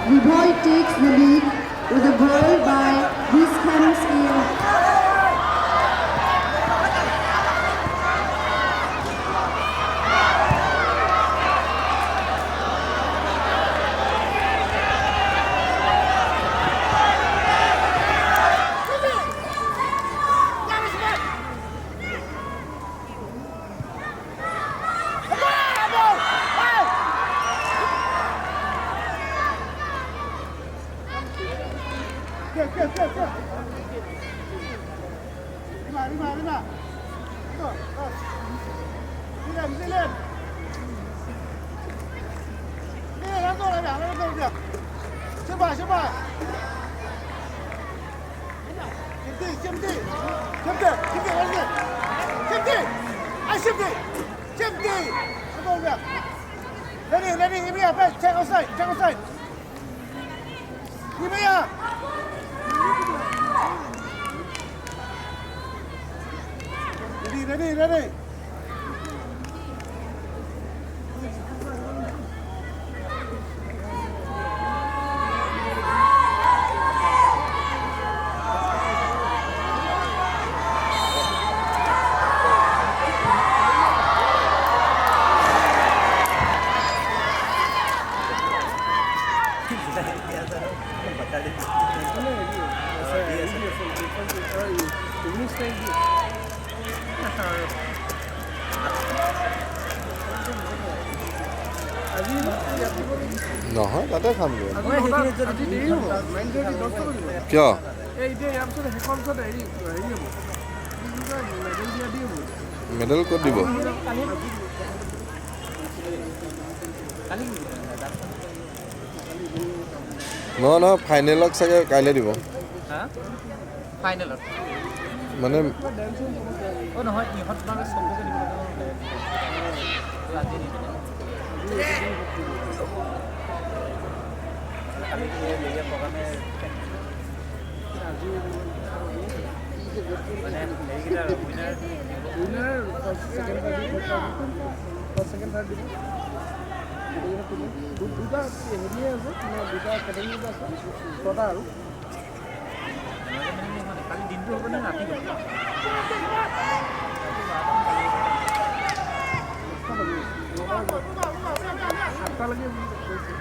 Viboy takes the lead with a goal by Viskamski. Lima. Đi lên. Đi lên, làm rồi là làm được. Chấm bài. Chấm đi. Chấm đi. Ai chấm đi. Chấm đi. Không được. Ready, ready, give me a back. Check outside, check outside. Give me a. Ready, ready, ready. নহয় তাতে খামগৈ কিয় এই যে ইয়াৰ পিছত সেইখন পিছত হেৰি হ'ব মেডেল ক'ত দিব নহয় নহয় ফাইনেলক চাগে কাইলৈ দিব ফাইনেলত মানে নহয় ইহঁত মানে চবকে দিব আজি মানে উইনাৰ ছেকেণ্ড থাৰ্ড দিব দুটা হেৰিয়ে আছে মানে দুটা কেটেগৰী আছে ছটা আৰু কালি দিনটো হ'ব নে ৰাতি সাতটালৈকে কৈছে